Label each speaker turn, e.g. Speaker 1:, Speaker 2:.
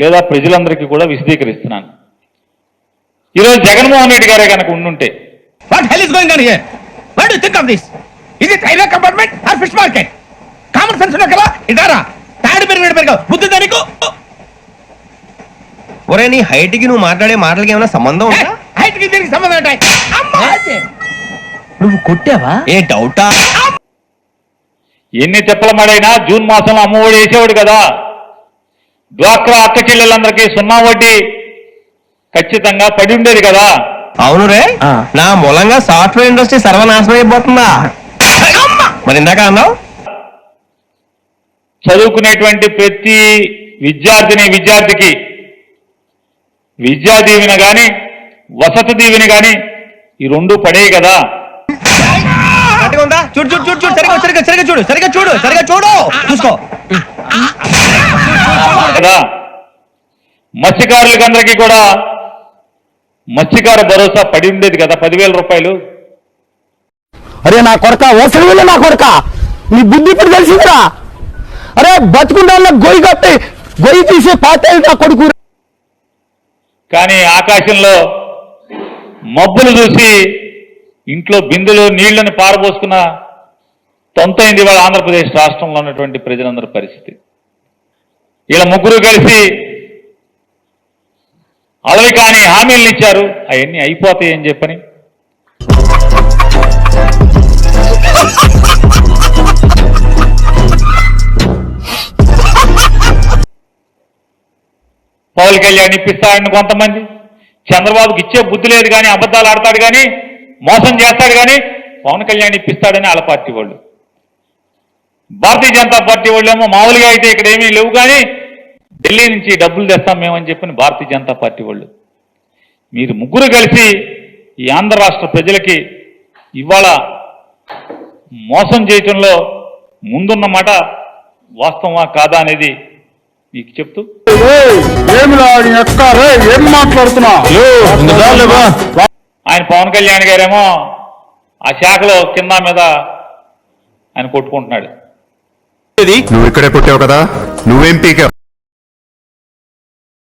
Speaker 1: లేదా ప్రజలందరికీ కూడా విశదీకరిస్తున్నాను. ఈరోజు జగన్మోహన్ రెడ్డి గారే కనుక ఉండుంటే,
Speaker 2: what hell is going on here? What do you think of this? Is it railway compartment or fish market? Common sense ఉన్నకలా ఇదారా తాడి పెరిగిన బుద్ధి దానికి.
Speaker 3: ఒరే నీ హైట్ కి నువ్వు మాట్లాడే మాటలకి ఏమైనా సంబంధం ఉందా?
Speaker 2: హైట్ కి దీనికి సంబంధం ఉంటాయి.
Speaker 3: నువ్వు కొట్టావా? ఏ డౌటా?
Speaker 1: ఎన్ని తిప్పలమాడైనా జూన్ మాసంలో అమ్మఒడి వేసేవాడు కదా. డ్వాక్రా అక్క చెల్లెలందరికీ 0 వడ్డీ ఖచ్చితంగా పడి ఉండేది కదా.
Speaker 3: అవును రే, నా మూలంగా సాఫ్ట్వేర్ ఇండస్ట్రీ సర్వనాశనం అయిపోతుందా? మరి ఇందాక అన్నావు
Speaker 1: చదువుకునేటువంటి ప్రతి విద్యార్థికి విద్యా దీవెన కానీ వసతి దీవెన కానీ ఈ 2 పడేవి కదా.
Speaker 3: చూడు చూడు చూడు చూడు సరిగా చూడు చూసుకో
Speaker 1: కదా. మత్స్యకారులకి అందరికీ కూడా మత్స్యకార భరోసా పడి ఉండేది కదా, 10,000 రూపాయలు.
Speaker 4: అరే నా కొడక ఓసలి నా కొడక, నీ బుద్ధి ఇప్పుడు తెలిసిందిరా. అరే బతుకుండా గొయ్యి కట్టి గొయ్యి తీసే పాతే నా కొడుకు.
Speaker 1: కానీ ఆకాశంలో మబ్బులు చూసి ఇంట్లో బిందులు నీళ్లను పారబోసుకున్న తొంతైంది వాళ్ళ ఆంధ్రప్రదేశ్ రాష్ట్రంలో ఉన్నటువంటి ప్రజలందరి పరిస్థితి. ఇలా ముగ్గురు కలిసి అలవి కాని హామీలను ఇచ్చారు, అవన్నీ అయిపోతాయి అని చెప్పని. పవన్ కళ్యాణ్ ఇప్పిస్తాడని కొంతమంది, చంద్రబాబుకి ఇచ్చే బుద్ధి లేదు కానీ అబద్ధాలు ఆడతాడు కానీ మోసం చేస్తాడు కానీ పవన్ కళ్యాణ్ ఇప్పిస్తాడని వాళ్ళ పార్టీ వాళ్ళు. భారతీయ జనతా పార్టీ వాళ్ళు ఏమో మామూలుగా అయితే ఇక్కడ ఏమీ లేవు కానీ ఢిల్లీ నుంచి డబ్బులు తెస్తాం మేమని చెప్పని భారతీయ జనతా పార్టీ వాళ్ళు. మీరు ముగ్గురు కలిసి ఈ ఆంధ్ర రాష్ట్ర ప్రజలకి ఇవాళ మోసం చేయటంలో ముందున్నమాట వాస్తవమా కాదా అనేది మీకు చెప్తూ,
Speaker 4: ఏం మాట్లాడుతున్నా
Speaker 1: ఆయన పవన్ కళ్యాణ్ గారేమో ఆ శాఖలో కింద మీద ఆయన కొట్టుకుంటున్నాడు.
Speaker 5: నువ్వు ఇక్కడే పుట్టావు కదా, నువ్వేం పీకావు?